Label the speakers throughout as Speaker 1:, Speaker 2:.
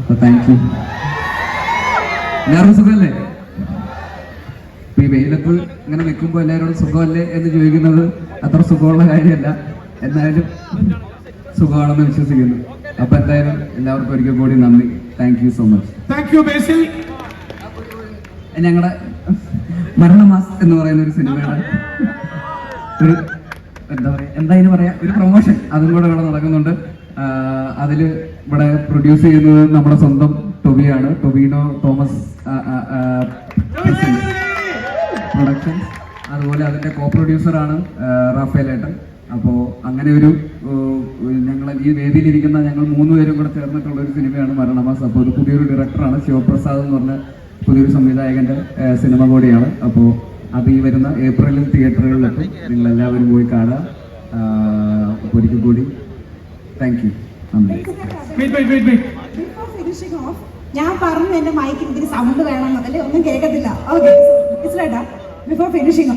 Speaker 1: അപ്പൊ thank you. എല്ലാവർക്കും സുഖമല്ലേ? ഈ വെയിലത്ത് ഇങ്ങനെ നിൽക്കുമ്പോൾ എല്ലാവരോടും സുഖമല്ലേ എന്ന് ചോദിക്കുന്നത് അത്ര സുഖമുള്ള കാര്യമല്ല, എന്നാലും സുഖമാണെന്ന് വിശ്വസിക്കുന്നു. അപ്പൊ എന്തായാലും എല്ലാവർക്കും ഒരിക്കൽ കൂടി നന്ദി. Thank you so much.
Speaker 2: Thank you Basil.
Speaker 1: ഞങ്ങളുടെ മരണമാസ് എന്ന് പറയുന്ന ഒരു സിനിമയുടെ ഒരു എന്തായാലും പറയാ ഒരു പ്രൊമോഷൻ അതും കൂടെ ഇവിടെ നടക്കുന്നുണ്ട്. അതില് ഇവിടെ പ്രൊഡ്യൂസ് ചെയ്യുന്നത് നമ്മുടെ സ്വന്തം ടൊബിയാണ്, ടൊബിനോ തോമസ് പ്രൊഡക്ഷൻസ്. അതുപോലെ അതിന്റെ കോ പ്രൊഡ്യൂസറാണ് റാഫേൽ ഏട്ടൻ. അപ്പോൾ അങ്ങനെ ഒരു ഞങ്ങൾ ഈ വേദിയിലിരിക്കുന്ന ഞങ്ങൾ 3 പേരും കൂടെ ചേർന്നിട്ടുള്ള ഒരു സിനിമയാണ് മരണമാസ്. അപ്പോൾ ഒരു പുതിയൊരു ഡയറക്ടറാണ് ശിവപ്രസാദ് എന്ന് പറഞ്ഞ പുതിയൊരു സംവിധായകന്റെ സിനിമ കൂടിയാണ്. അപ്പോൾ അത് ഈ വരുന്ന ഏപ്രിലിൽ തിയേറ്ററുകളിലെത്തും. നിങ്ങൾ എല്ലാവരും പോയി കാണുക. ഒരിക്കൽ കൂടി താങ്ക് യു.
Speaker 3: ഞാൻ പറഞ്ഞു എന്റെ മൈക്കിൽ ഇതിന് സൗണ്ട് വേണം, അല്ലെ ഒന്നും കേൾക്കത്തില്ല. ഓക്കെ ബിഫോർ ഫിനിഷിംഗ്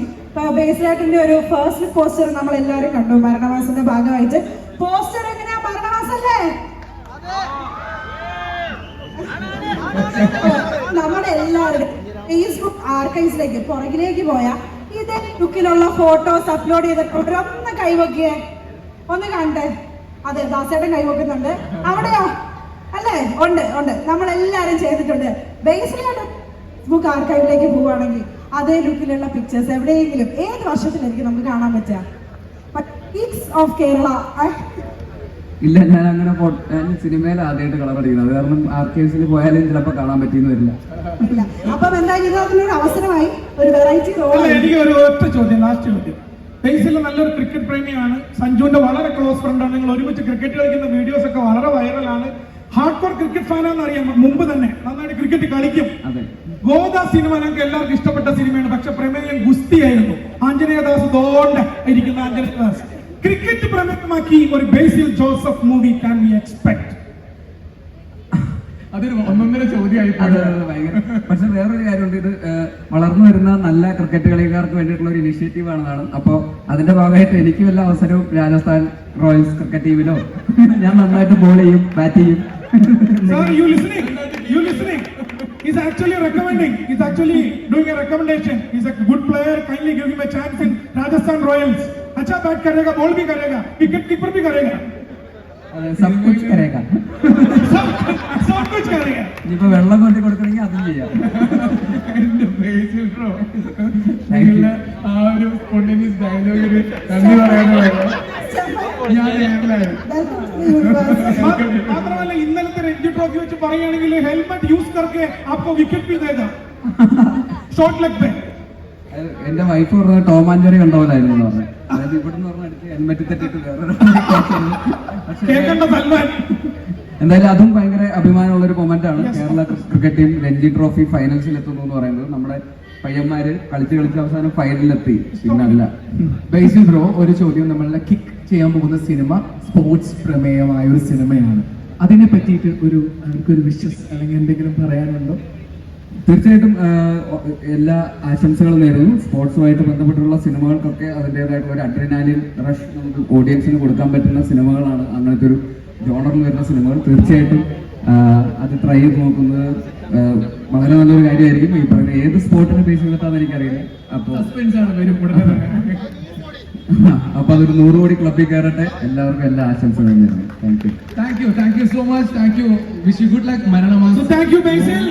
Speaker 3: ബേസിലായിട്ടിന്റെ ഒരു ഫസ്റ്റ് പോസ്റ്റർ നമ്മൾ എല്ലാവരും കണ്ടു മരണമാസത്തിന്റെ ഭാഗമായിട്ട്. പോസ്റ്റർ എങ്ങനെയാ? മരണമാസല്ലേ നമ്മുടെ എല്ലാവരും ഫേസ്ബുക്ക് ആർക്കൈവ്സിലേക്ക് പുറകിലേക്ക് പോയാ ഇതേ ലുക്കിലുള്ള ഫോട്ടോസ് അപ്ലോഡ് ചെയ്തിട്ടുണ്ട്. ഒന്ന് കൈവക്കിയേ, ഒന്ന് കണ്ടേ. അതെ, ദാസേട്ടൻ കൈവക്കുന്നുണ്ട്. അവിടെയോ? അല്ലേ? ഉണ്ട് ഉണ്ട്, നമ്മളെല്ലാരും ചെയ്തിട്ടുണ്ട്. ബേസിലായിട്ട് ഫേസ്ബുക്ക് ആർക്കൈവിലേക്ക് പോവുകയാണെങ്കിൽ അതേ ലുക്കിലുള്ള പിക്ചേഴ്സ് എവിടെയെങ്കിലും ഏത് വർഷത്തിലായിരിക്കും നമുക്ക് കാണാൻ പറ്റുക? ഓഫ് കേരള
Speaker 1: ഇല്ല, ഞാൻ അങ്ങനെ സിനിമയിൽ ആദ്യമായിട്ട് കളർ അടിക്കുന്നത്, കാരണം ആർക്കൈവ്സിൽ പോയാലും ചിലപ്പോൾ കാണാൻ പറ്റിയെന്ന് വരില്ല.
Speaker 3: അപ്പം എന്തായാലും അതിനൊരു അവസരമായി ഒരു വെറൈറ്റി.
Speaker 2: എനിക്ക് ഒരു ഒറ്റ ചോദ്യം, ലാസ്റ്റ് ചോദ്യം. ബേസിൽ നല്ലൊരു ക്രിക്കറ്റ് പ്രേമിയാണ്, സഞ്ജുവിന്റെ വളരെ ക്ലോസ് ഫ്രണ്ടാണ്. നിങ്ങൾ ഒരുമിച്ച് ക്രിക്കറ്റ് കളിക്കുന്ന വീഡിയോസ് ഒക്കെ വളരെ വൈറലാണ്. ഹാർഡ് കോർ ക്രിക്കറ്റ് ഫാനാന്ന് അറിയാം, മുമ്പ് തന്നെ നന്നായിട്ട് ക്രിക്കറ്റ് കളിക്കും. ഗോദ സിനിമ ഞങ്ങൾക്ക് എല്ലാവർക്കും ഇഷ്ടപ്പെട്ട സിനിമയാണ്. പക്ഷെ പ്രമേയം ഗുസ്തിയായിരുന്നു. ആഞ്ജനേയദാസ് ദോണ്ട ഇരിക്കുന്ന ആഞ്ജനേയദാസ് ക്രിക്കറ്റ് പ്രമേയമാക്കി ഒരു Basil Joseph movie can we expect?
Speaker 1: അതൊരു ഒന്നൊന്നര ചോദ്യമായി. പക്ഷെ വേറൊരു കാര്യമുണ്ട്, ഇത് വളർന്നു വരുന്ന നല്ല ക്രിക്കറ്റ് കളിക്കാർക്ക് വേണ്ടിയിട്ടുള്ള ഒരു ഇനിഷ്യേറ്റീവ് ആണെന്നാണ്. അപ്പോൾ അതിന്റെ ഭാഗമായിട്ട് എനിക്ക് വല്ല അവസരവും രാജസ്ഥാൻ റോയൽസ് ക്രിക്കറ്റ് ടീമിലോ ഞാൻ നന്നായിട്ട് ബോൾ ചെയ്യും, ബാറ്റ് ചെയ്യും.
Speaker 2: He's actually recommending. He's actually doing a recommendation. He's a good player. Kindly give him a chance in Rajasthan Royals. अच्छा बैट करेगा, बॉल भी करेगा, विकेट कीपर भी करेगा.
Speaker 1: सब कुछ करेगा.
Speaker 2: सब कुछ करेगा.
Speaker 1: ഇനിയിപ്പോ വെള്ളം കൊണ്ടു കൊടുക്കണമെങ്കിൽ അതും ചെയ്യാം.
Speaker 2: ആ ഒരു സ്പോണ്ടേനിയസ് ഡയലോഗിന് നന്ദി പറയാനുള്ളത് മാത്രമല്ല, ഇന്നലത്തെ രഞ്ജി ട്രോഫി വെച്ച് പറയുകയാണെങ്കിൽ ഹെൽമെറ്റ് യൂസ് करके आपको विकेट भी देगा ഷോർട്ട് ലെഗ് പേ.
Speaker 1: എന്റെ വൈഫ് പറഞ്ഞത് ടോം ആൻഡ് ജെറി കണ്ടോലായിരുന്നു പറഞ്ഞു. അതായത് ഇവിടുന്ന് പറഞ്ഞ അടിച്ച് ഹെൽമെറ്റ് തെറ്റിട്ട് വേറെ. എന്തായാലും അതും ഭയങ്കര അഭിമാനമുള്ള ഒരു മൊമെന്റ് ആണ്. Kerala cricket team Ranji trophy ഫൈനൽസിൽ എത്തുന്നു എന്ന് പറയുന്നത്. നമ്മുടെ പയ്യന്മാര് കളിച്ച് അവസാനം ഫൈനലിലെത്തി. പിന്നല്ല
Speaker 4: ബേസിൽ ബ്രോ, ഒരു ചോദ്യം. നമ്മളുടെ കിക്ക് ചെയ്യാൻ പോകുന്ന സിനിമ സ്പോർട്സ് പ്രമേയമായ ഒരു സിനിമയാണ്. അതിനെ പറ്റിയിട്ട് ഒരു വിശ്വസ് അല്ലെങ്കിൽ എന്തെങ്കിലും പറയാനുണ്ടോ?
Speaker 1: തീർച്ചയായിട്ടും എല്ലാ ആശംസകളും നേരുന്നു. സ്പോർട്സുമായിട്ട് ബന്ധപ്പെട്ടുള്ള സിനിമകൾക്കൊക്കെ അതിൻ്റെതായിട്ടുള്ള ഒരു അഡ്രിനാലിൻ റഷ് നമുക്ക് ഓഡിയൻസിന് കൊടുക്കാൻ പറ്റുന്ന സിനിമകളാണ് അങ്ങനത്തെ ഒരു ജോണറിൽ വരുന്ന സിനിമകൾ. തീർച്ചയായിട്ടും അത് ട്രൈ ചെയ്ത് നോക്കുന്നത് വളരെ നല്ലൊരു കാര്യമായിരിക്കും. ഈ പറയുന്ന ഏത് സ്പോർട്ടിനെ ബേസ് ചെയ്തിട്ടാന്ന് എനിക്കറിയില്ല. അപ്പോൾ അതൊരു 100 കോടി ക്ലബിൽ കയറട്ടെ. എല്ലാവർക്കും എല്ലാ ആശംസകളും നേരുന്നു. Thank you
Speaker 4: so much. Thank you. Wish you good luck. മരണമാസം.
Speaker 2: Thank you Basil.